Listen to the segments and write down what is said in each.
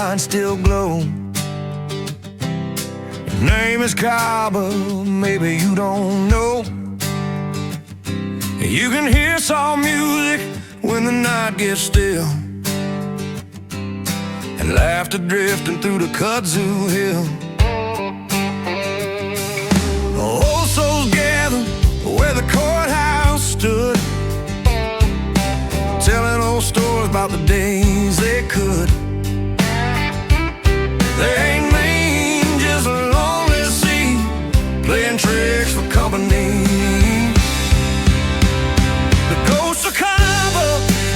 mind still glow. Your name is Kyle, but maybe you don't know. You can hear soft music when the night gets still, and laughter drifting through the kudzu hill. Old souls gather where the courthouse stood, telling old stories about the days they could. They ain't mean, just a lonely sea, playing tricks for company. The ghosts are cover,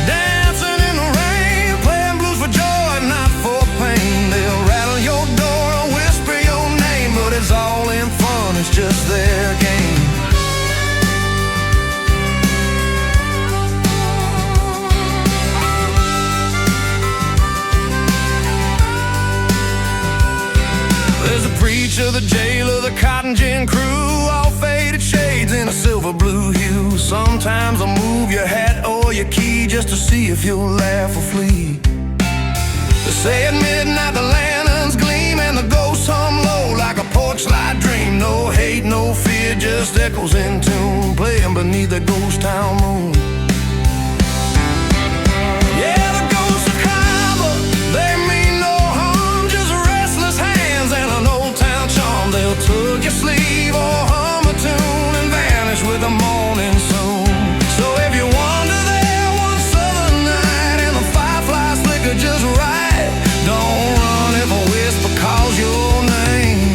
dancing in the rain, playing blues for joy, not for pain. They'll rattle your door and whisper your name, but it's all in fun, it's just their game. There's the preacher, the jailer, the cotton gin crew, all faded shades in a silver blue hue. Sometimes I'll move your hat or your key just to see if you'll laugh or flee. They say at midnight the lanterns gleam and the ghosts hum low like a porch light dream. No hate, no fear, just echoes in tune, playing beneath the ghost town moon. Yeah, the ghosts are cover, they mean no harm, just restless hands and an old town charm. They'll tug your sleeve or hum a tune and vanish with the morning sun. So if you wander there one southern night and the fireflies flicker just right, don't run if a whisper calls your name.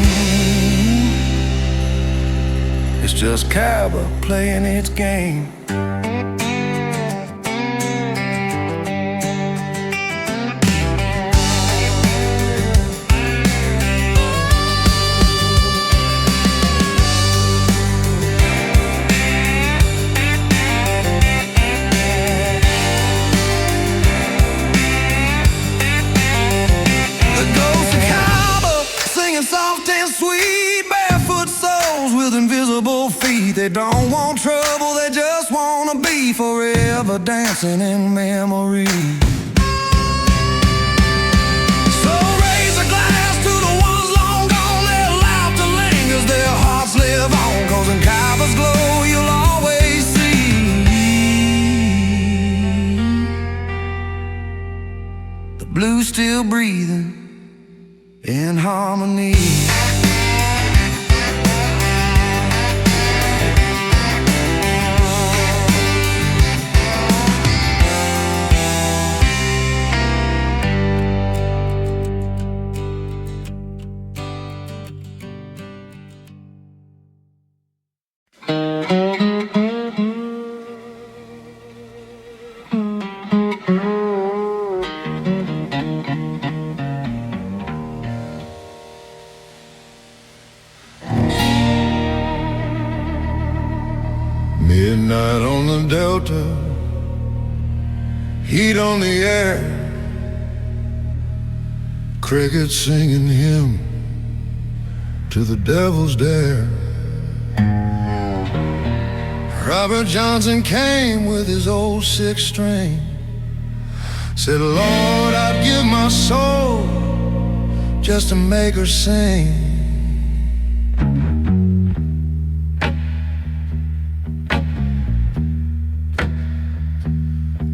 It's just Kaba playing its game. Soft and sweet, barefoot souls with invisible feet. They don't want trouble, they just want to be forever dancing in memory. So raise a glass to the ones long gone, their laughter lingers, their hearts live on. 'Cause in Kava's glow you'll always see the blue still breathing in harmony. Midnight on the Delta, heat on the air, crickets singing hymn to the devil's dare. Robert Johnson came with his old six string, said, Lord, I'd give my soul just to make her sing.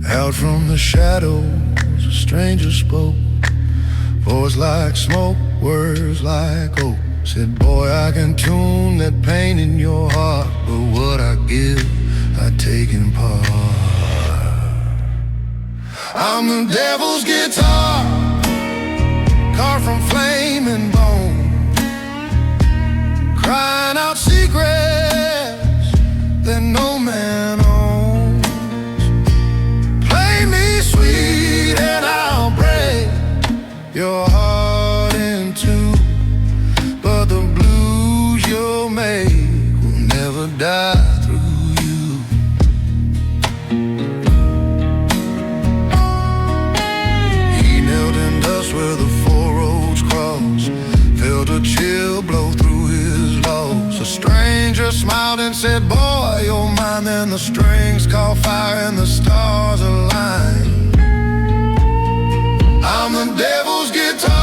Out from the shadows, a stranger spoke, voice like smoke, words like hope. Said, boy, I can tune that pain in your heart, but what I give, I take in part. I'm the devil's guitar, carved from flame and bone, crying out secrets that no man owns. Sweet and I'll break your heart in two, but the blues you'll make will never die through you. He knelt in dust where the four roads cross, felt a chill blow through his loss. A stranger smiled and said, boy, you're mine. Then the strings caught fire and the stars aligned. I'm the devil's guitar.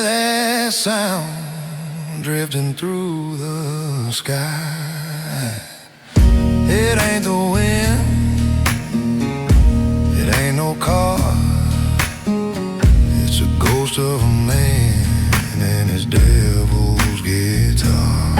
that sound drifting through the sky. It ain't the wind, it ain't no car. It's a ghost of a man and his devil's guitar.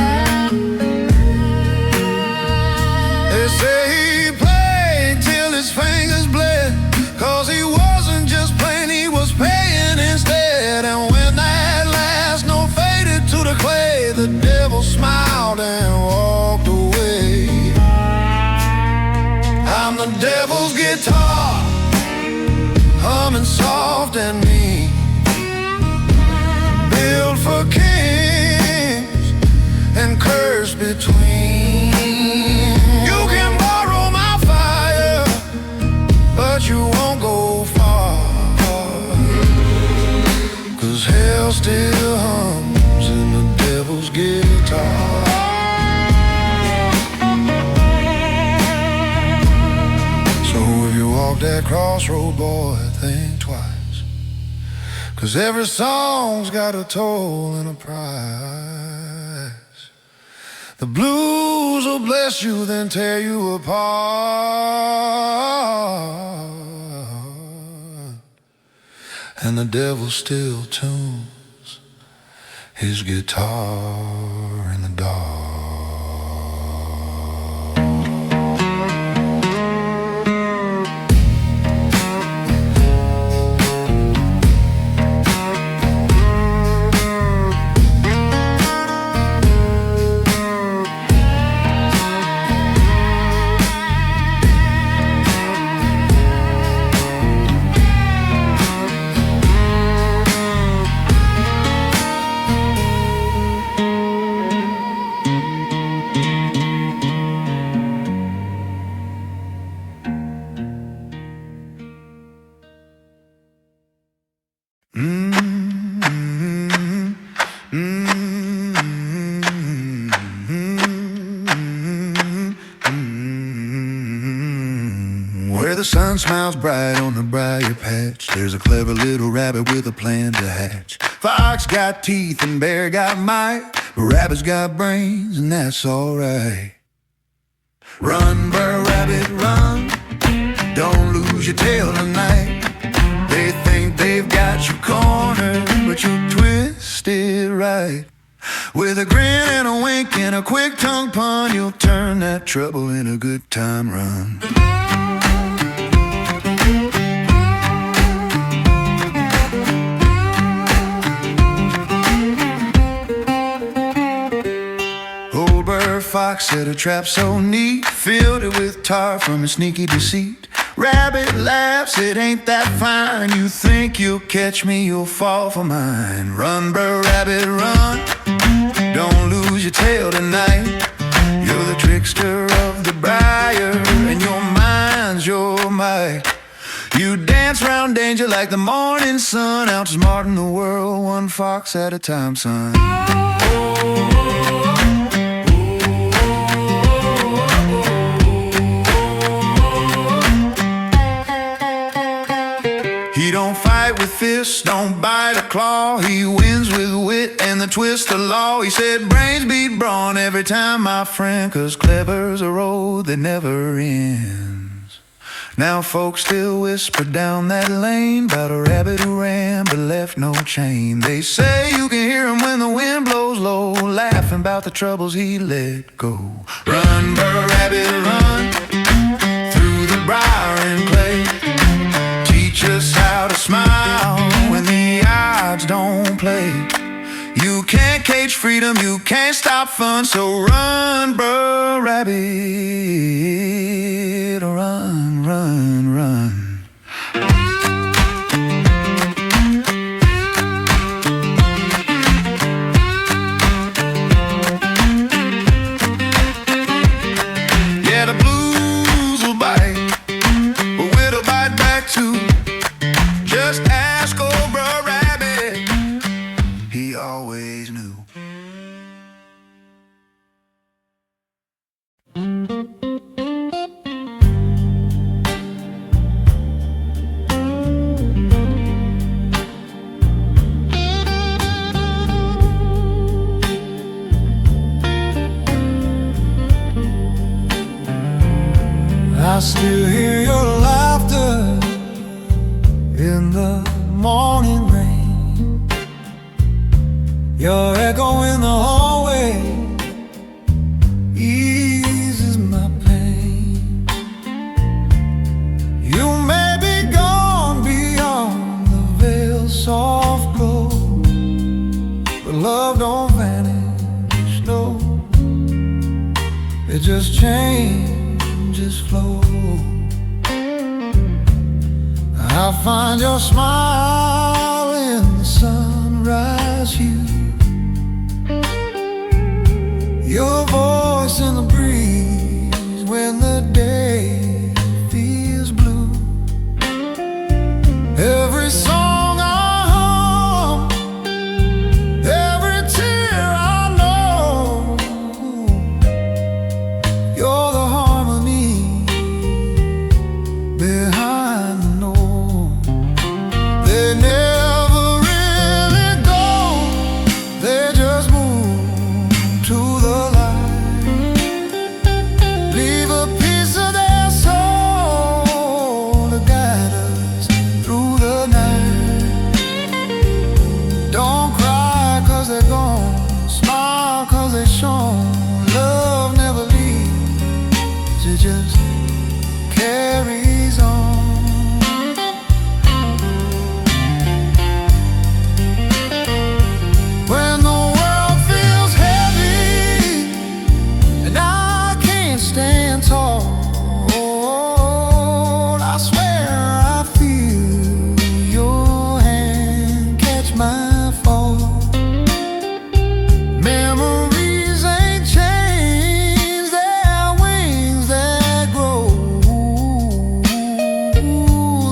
They say he played till his fingers bled, 'cause he wasn't just playing, he was paying instead. And when that last note faded to the clay, the devil smiled and walked away. I'm the devil's guitar, humming soft and mean, built for kings and cursed between. You can borrow my fire, but you won't go far, 'cause hell still hums in the devil's guitar. So if you walk that crossroad, boy, think twice, 'cause every song's got a toll and a price. The blues will bless you, then tear you apart, and the devil still tunes his guitar in the dark. Where the sun smiles bright on the briar patch, there's a clever little rabbit with a plan to hatch. Fox got teeth and bear got might, but rabbit's got brains and that's alright. Run, Br'er Rabbit, run, don't lose your tail tonight. They think they've got you cornered, but you'll twist it right. With a grin and a wink and a quick tongue pun, you'll turn that trouble in a good time run. Old Br'er Fox set a trap so neat, filled it with tar from his sneaky deceit. Rabbit laughs, it ain't that fine. You think you'll catch me, you'll fall for mine. Run, Br'er Rabbit, run, don't lose your tail tonight. You're the trickster of the briar, and your mind's your might. You dance round danger like the morning sun, outsmarting the world one fox at a time, son. He don't fight with fists, don't bite a claw. He wins with wit and the twist of law. He said brains beat brawn every time, my friend, 'cause clever's a road that never ends. Now folks still whisper down that lane about a rabbit who ran but left no chain. They say you can hear him when the wind blows low, laughing about the troubles he let go. Run, Br'er Rabbit, run, through the briar and clay. Teach us how to smile when the odds don't play. You can't cage freedom, you can't stop fun, so run, Br'er Rabbit, run, run, run. Yeah, the blues will bite, but we'll bite back too. Just ask old Br'er Rabbit, he always knew. Your echo in the hallway eases my pain. You may be gone beyond the veil's soft glow, but love don't vanish, no. It just changes flow. I find your smile in the sunrise hue, your voice in the breeze when the day feels blue. Every song I hum, every tear I know, you're the harmony behind the note. They never really go, they just move to the light, leave a piece of their soul to guide us through the night. Don't cry 'cause they're gone, smile 'cause they're shown. Love never leaves, it just carries on. When the world feels heavy and I can't stand tall, I swear I feel your hand catch my fall. Memories ain't chains, they're wings that grow.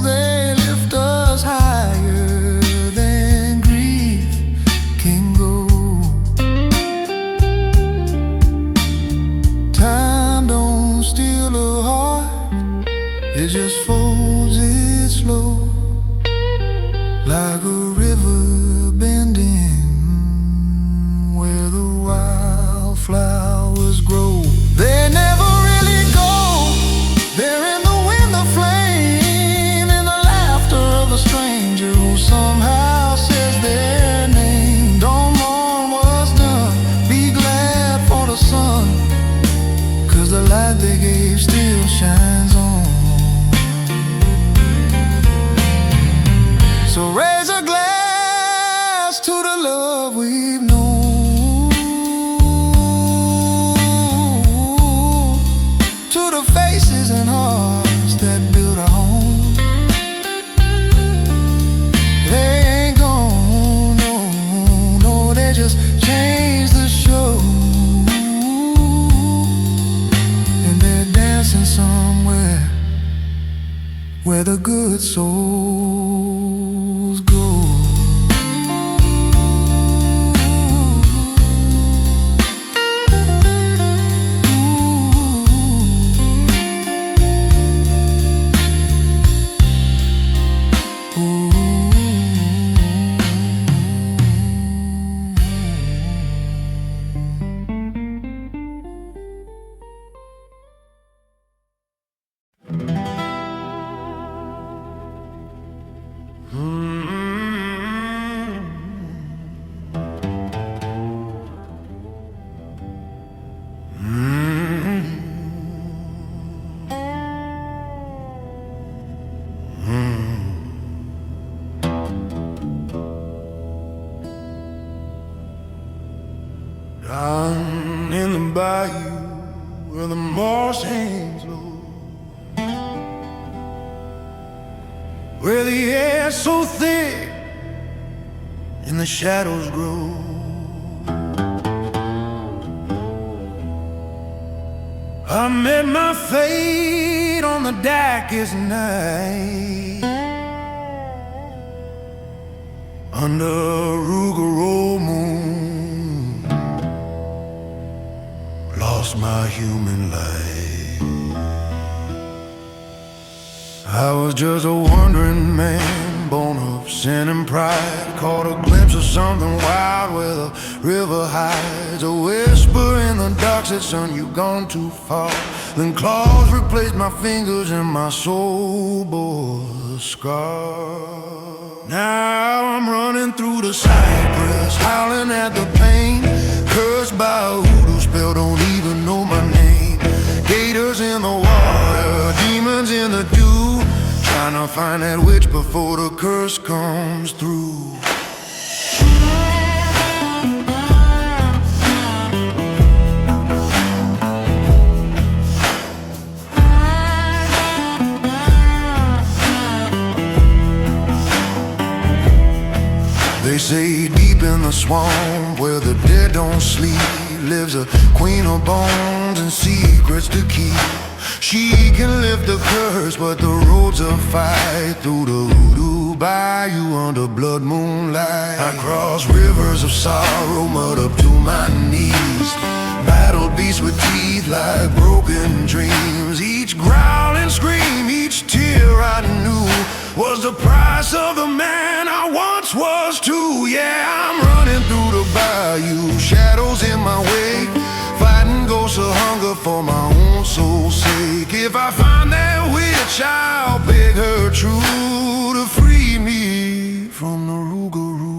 They lift us higher than grief can go. Time don't steal a heart, it just folds it slow, like a river bending where the wildflowers grow. They never really go, they're in the wind, the flame, in the laughter of a stranger who somehow says their name. Don't mourn what's done, be glad for the sun, 'cause the light they gave still shines on. So raise a glass to the love we've known, to the faces and hearts that build a home. They ain't gone, no, no, they just changed the show. And they're dancing somewhere where the good souls go. Down in the bayou where the marsh hangs low, where the air's so thick and the shadows grow, I met my fate on the darkest night, under a ROUGAROU moon, lost my human life. I was just a wandering man, born of sin and pride. Caught a glimpse of something wild where the river hides. A whisper in the dark said, son, you've gone too far. Then claws replaced my fingers and my soul bore the scar. Now I'm running through the cypress, howling at the pain. Cursed by a voodoo spell, don't even know my name. Gators in the water, demons in the dew, trying to find that witch before the curse comes through. They say deep in the swamp where the dead don't sleep lives a queen of bones and secrets to keep. She can lift the curse, but the road's a fight through the voodoo bayou under blood moonlight. I cross rivers of sorrow, mud up to my knees. Battled beasts with teeth like broken dreams. Each growl and scream, each tear I knew was the price of the man I once was too. Yeah, I'm running through the bayou, shadows in my wake, fighting ghosts of hunger for my own soul's sake. If I find that witch, I'll beg her true to free me from the rougarou.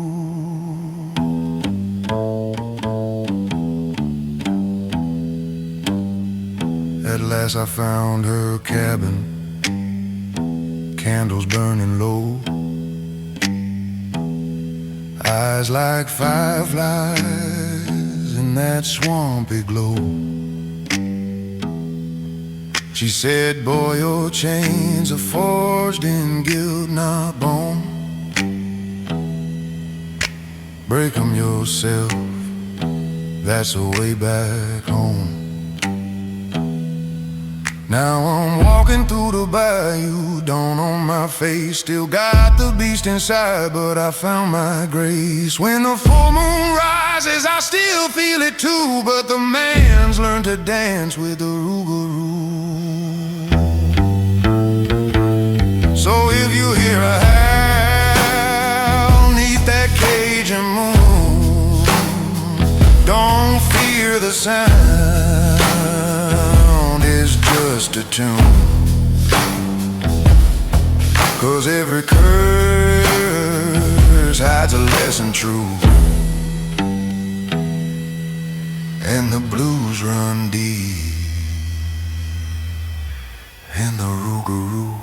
At last I found her cabin, candles burning low, eyes like fireflies in that swampy glow. She said, boy, your chains are forged in guilt, not bone. Break them yourself, that's the way back home. Now I'm walking through the bayou, dawn on my face. Still got the beast inside, but I found my grace. When the full moon rises, I still feel it too, but the man's learned to dance with the rougarou. So if you hear a howl 'neath that Cajun moon, don't fear the sound, it's just a tune. 'Cause every curse hides a lesson true, and the blues run deep in the rougarou.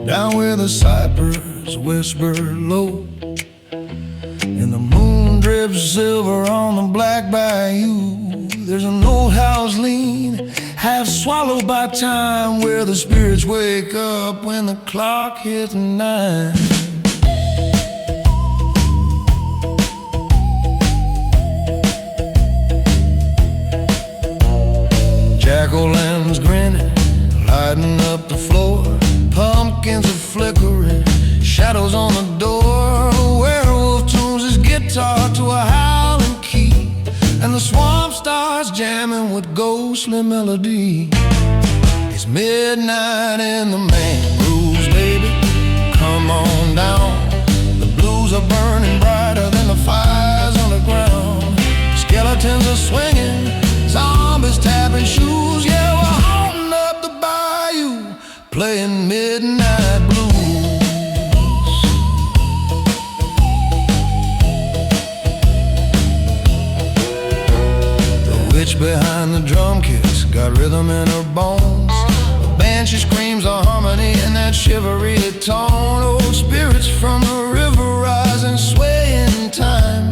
Down where the cypress whisper low, and the moon drips silver on the black bayou, there's an old house lean, half swallowed by time, where the spirits wake up when the clock hits 9. Jack-o'-lanterns grinning, lighting up the floor. Pumpkins are flickering, shadows on the door. A werewolf tunes his guitar to a howling key, and the swamp starts jamming with ghostly melody. It's midnight in the mangroves, baby, come on down. The blues are burning brighter than the fires on the ground. Skeletons are swinging, zombies tapping shoes. Yeah, we're haunting up the bayou, playing midnight blues. The witch behind the drum kits got rhythm in her bones. A band and she screams a harmony in that shivery tone. Old spirits from the river rise and sway in time.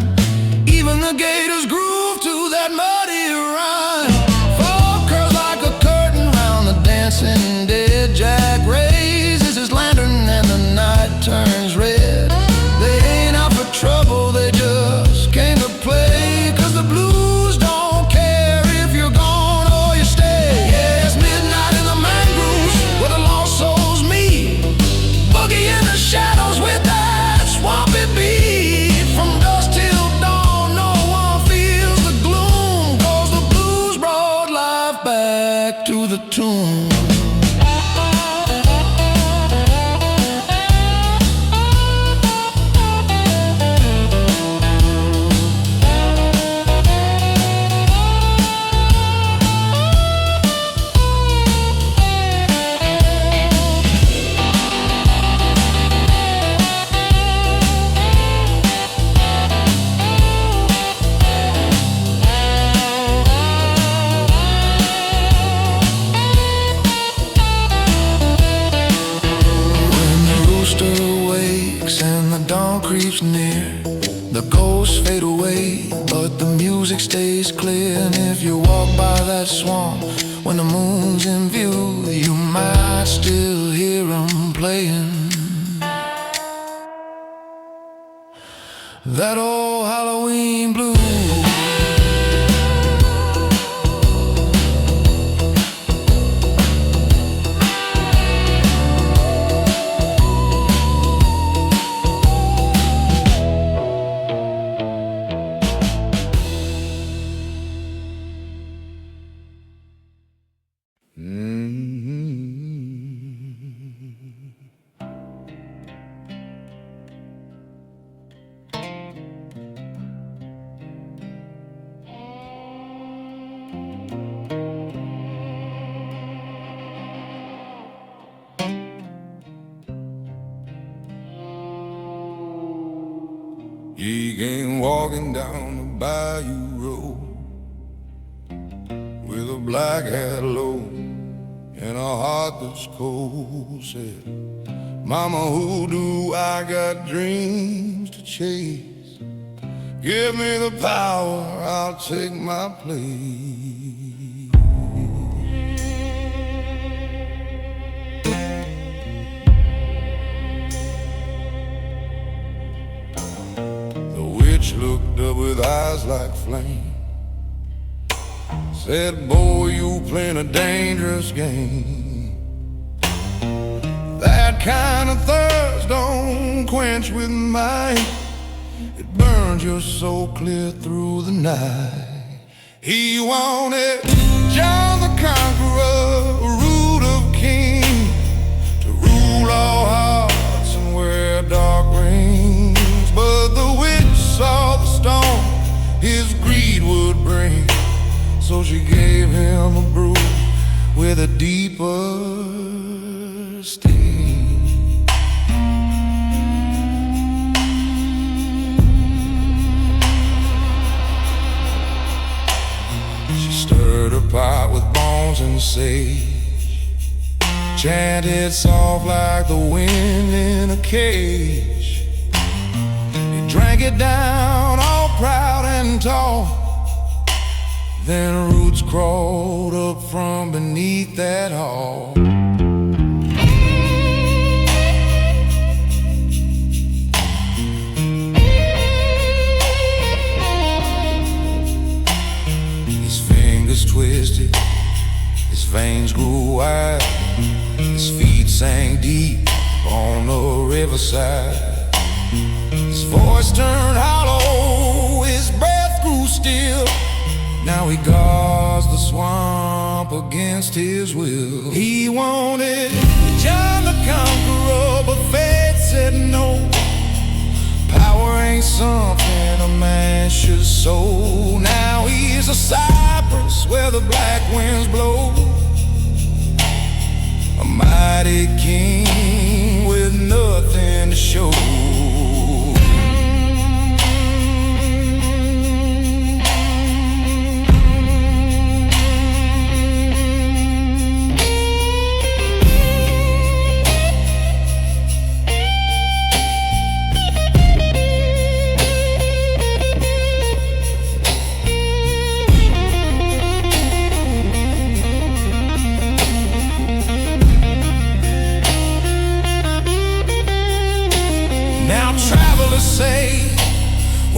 Even the gators groove to that muddy rhyme. Fog curls like a curtain round the dancing dead. Jack raises his lantern and the night turns red. They ain't out for trouble, they just came to play. 'Cause the blues don't care if you're gone or you stay. Yeah, it's midnight in the mangroves where the lost souls meet. Boogie in the shadows with that swampy beat. From dusk till dawn, no one feels the gloom. 'Cause the blues brought life back to the tune. Creeps near, the ghosts fade away, but the music stays clear. And if you walk by that swamp when the moon's in view, you might still hear them playing that old Halloween blues. He came walking down the bayou road with a black hat low and a heart that's cold. Said, Mama, who do I got dreams to chase? Give me the power, I'll take my place. Looked up with eyes like flame, said, boy, you playing a dangerous game. That kind of thirst don't quench with mine. It burns your soul clear through the night. He wanted John the Conqueror, a root of king, to rule all hearts and wear dark rings. But the witch saw the storm his greed would bring, so she gave him a brew with a deeper sting. She stirred her pot with bones and sage, chanted soft like the wind in a cage. Drank it down, all proud and tall. Then roots crawled up from beneath that hall. His fingers twisted, his veins grew wide, his feet sank deep on the riverside. His voice turned hollow, his breath grew still. Now he guards the swamp against his will. He wanted John the Conqueror, but fate said no. Power ain't something a man should sow. Now he's a cypress where the black winds blow, a mighty king with nothing to show.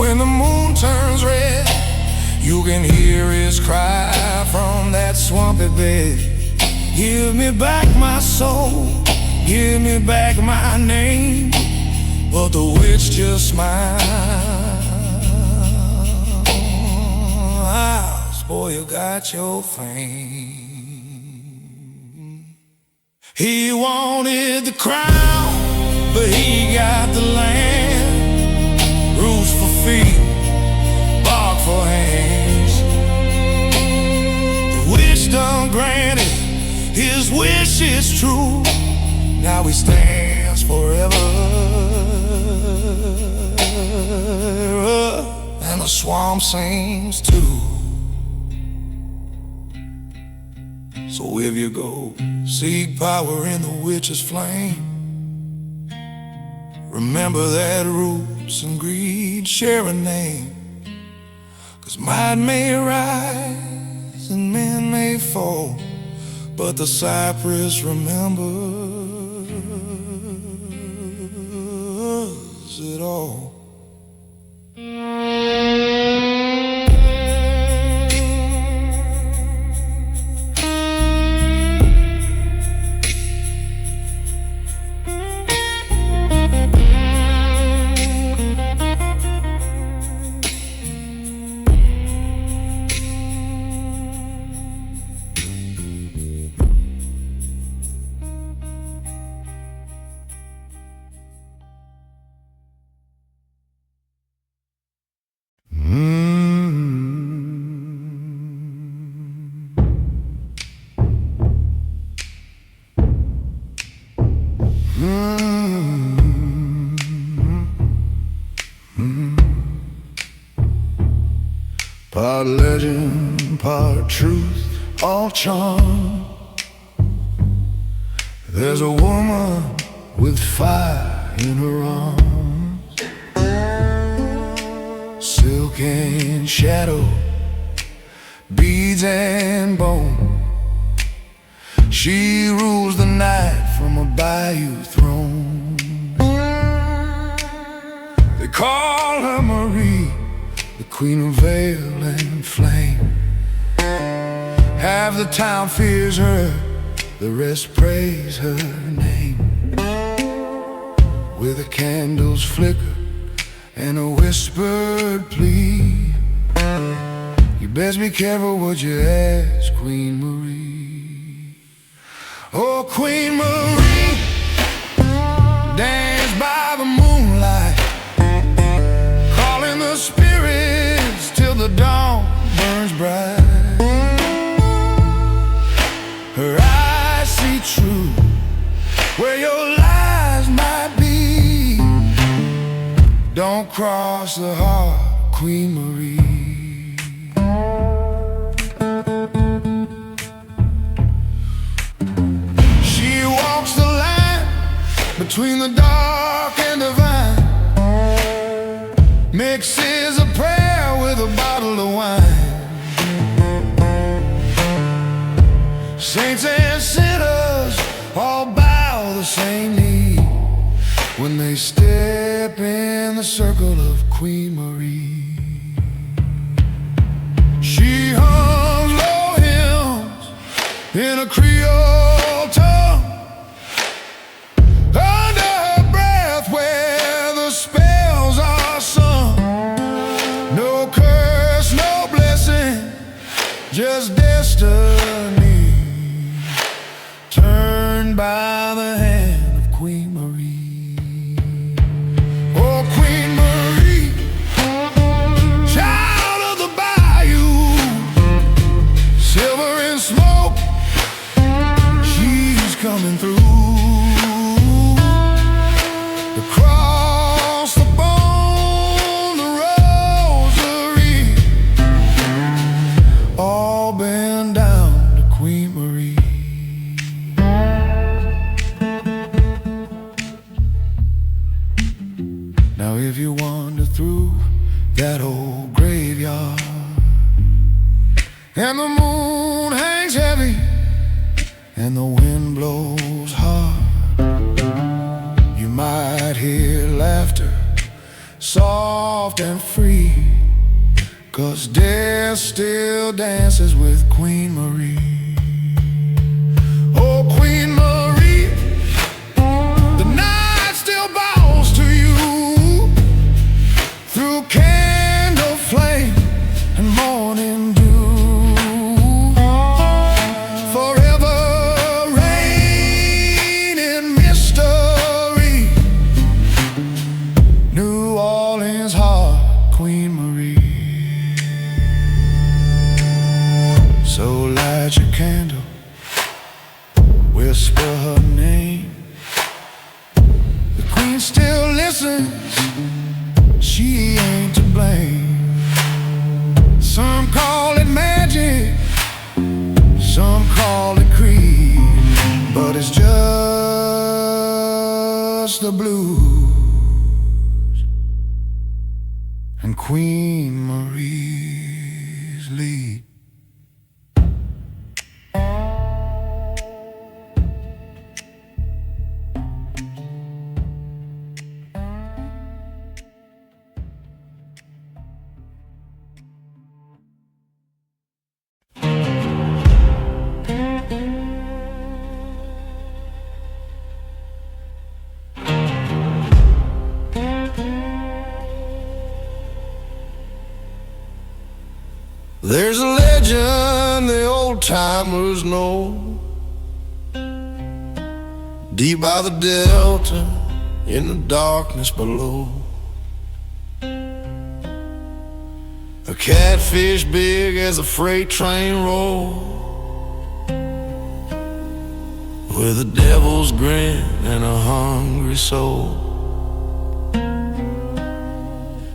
When the moon turns red, you can hear his cry from that swampy bed. Give me back my soul, give me back my name. But the witch just smiles. Boy, you got your fame. He wanted the crown, but he got the land. Roots for feet, bark for hands. The wish done granted, his wish is true. Now he stands forever, and the swamp sings too. So if you go seek power in the witch's flame, remember that roots and greed share a name. 'Cause might may rise and men may fall, but the cypress remembers it all. Part legend, part truth, all charm. There's a woman with fire in her arms, silk and shadow, beads and bone. She rules the night from a bayou throne. They call her Marie, the queen of veil and flame. Half the town fears her, the rest praise her name. With the candles flicker and a whispered plea, you best be careful what you ask, Queen Marie. Oh, Queen Marie, dance by the moonlight, calling the spirits till the dawn burns bright. Her eyes see true where your lies might be. Don't cross the heart, Queen Marie. She walks the line between the dark and divine, mixes a prayer with a bottle of wine. Saints and sinners all bow the same knee when they step in the circle of Queen Marie. She hums low hymns in a Creole tongue, under her breath where the spells are sung. No curse, no blessing, just destiny, turned by the hand of Queen Marie. Oh, Queen Marie, child of the bayou, silver and smoke, she's coming through. The cross, the bone, the rosary, all bend down to Queen Marie. Now if you wander through that old graveyard and the moon hangs heavy and the wind blows hard, you might hear laughter soft and free, 'cause death still dances with Queen Marie. Oh, Queen Marie, the night still bows to you through candle flame and morning dew. Forever reign in mystery, New Orleans heart, Queen Marie. So light your candle, whisper her name. The Queen still listens, she ain't to blame. Some call it magic, some call it creed, but it's just the blues and Queen Marie's lead. There's a legend the old timers know, deep by the delta, in the darkness below, a catfish big as a freight train roll, with a devil's grin and a hungry soul.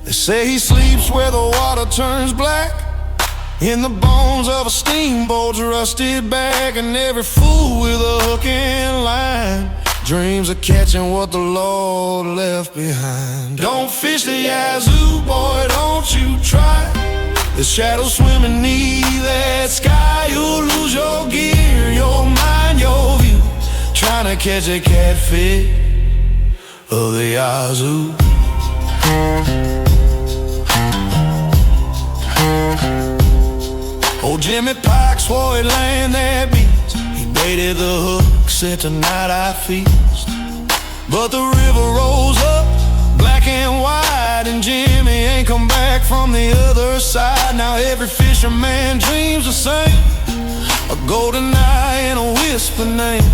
They say he sleeps where the water turns black, in the bones of a steamboat's rusted back, and every fool with a hook and line dreams of catching what the Lord left behind. Don't fish the Yazoo, boy, don't you try. The shadows swimming beneath that sky. You'll lose your gear, your mind, your view, trying to catch a catfish of the Yazoo. Old Jimmy Pike swore he'd land that beast. He baited the hook, said tonight I feast. But the river rose up, black and white, and Jimmy ain't come back from the other side. Now every fisherman dreams the same, a golden eye and a whisper name.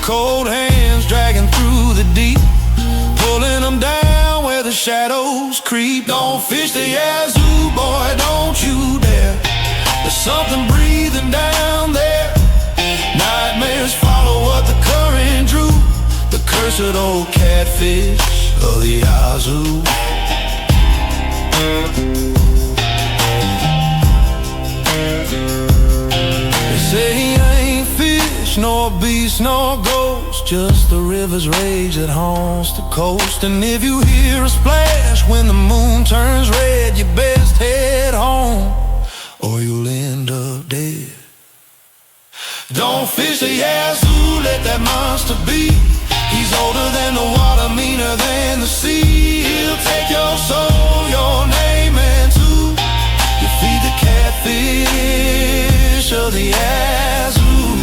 Cold hands dragging through the deep, pulling them down where the shadows creep. Don't fish the Yazoo, boy, don't you dare. There's something breathing down there. Nightmares follow what the current drew, the cursed old catfish of the Yazoo. They say he ain't fish, nor beast, nor ghost, just the river's rage that haunts the coast. And if you hear a splash when the moon turns red, you best head home, or you'll end up dead. Don't fish the Yazoo, let that monster be. He's older than the water, meaner than the sea. He'll take your soul, your name, and too. You feed the catfish of the Yazoo.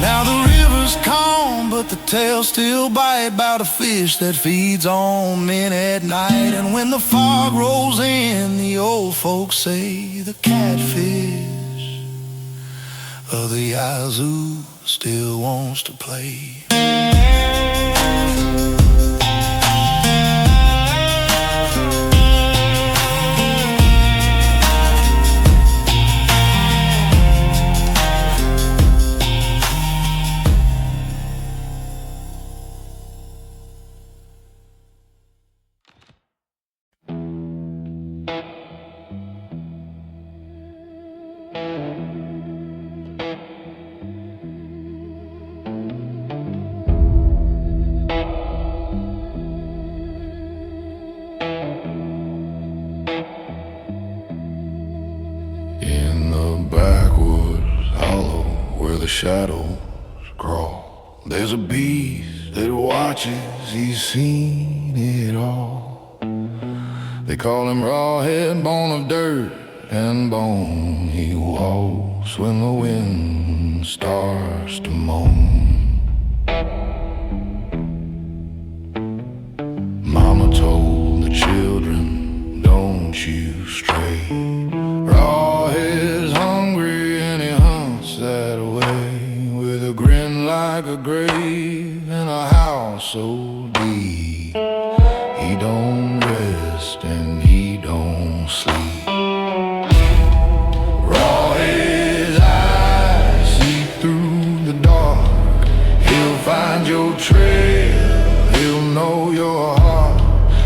Now the river's calm, but the tail still bite, about a fish that feeds on men at night. And when the fog rolls in, the old folks say the catfish of the Yazoo still wants to play. In the backwoods hollow where the shadows crawl, There's a beast that watches, he's seen it all. They call him rawhead, bone of dirt and bone. He walks when the wind starts to moan. Mama told the children, don't you stray. Rawhead's hungry and he hunts that way, with a grin like a grave and a howl so deep. He don't rest and he don't sleep. Rawhead's eyes see through the dark. He'll find your trail, he'll know your heart.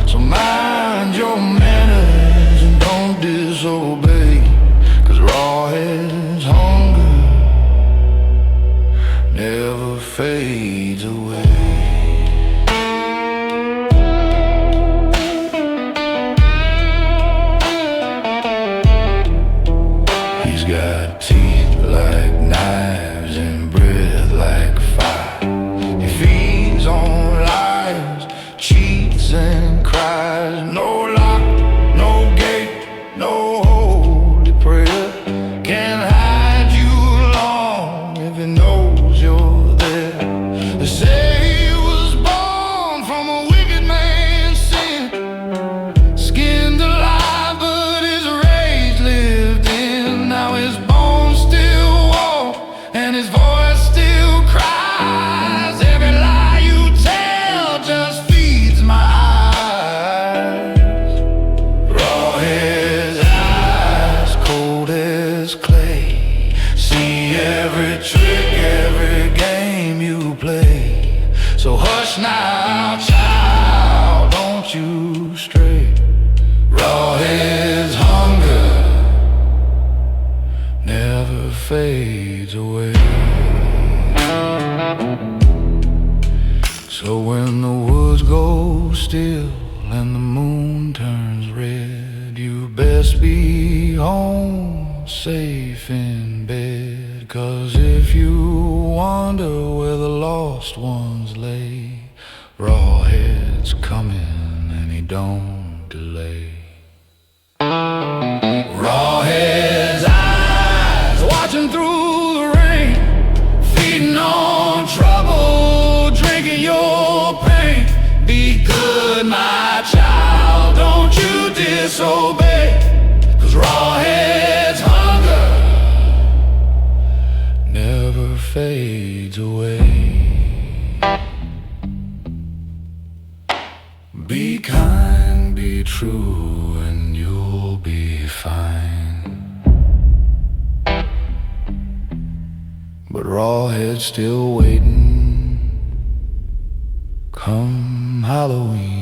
So mind your manners and don't disobey, 'cause Rawhead's hunger never fades away. He's got teeth like knives and breath like fire. He feeds on lies, cheats and cries. No lock, no gate, no holy prayer can hide you long if he knows you're there. They say he was born from a wicked man's sin, skinned alive but his rage lived in. Now his bones still walk and his voice still cries. Every lie you tell just feeds my eyes. Rawhead's eyes cold as clay, see every trick, every game you play. So hush now, child, don't you stray. Rawhead's hunger never fades away. So when the woods go still and the moon turns red, you best be home safe in bed. 'Cause if you wonder where the lost ones lay, Rawhead's coming and he don't delay. Rawhead's eyes watching through the rain, feeding on trouble, drinking your pain. Be good, my child, don't you disobey, 'cause Rawhead's hunger never fades away. Be kind, be true, and you'll be fine. But Rawhead's still waiting come Halloween.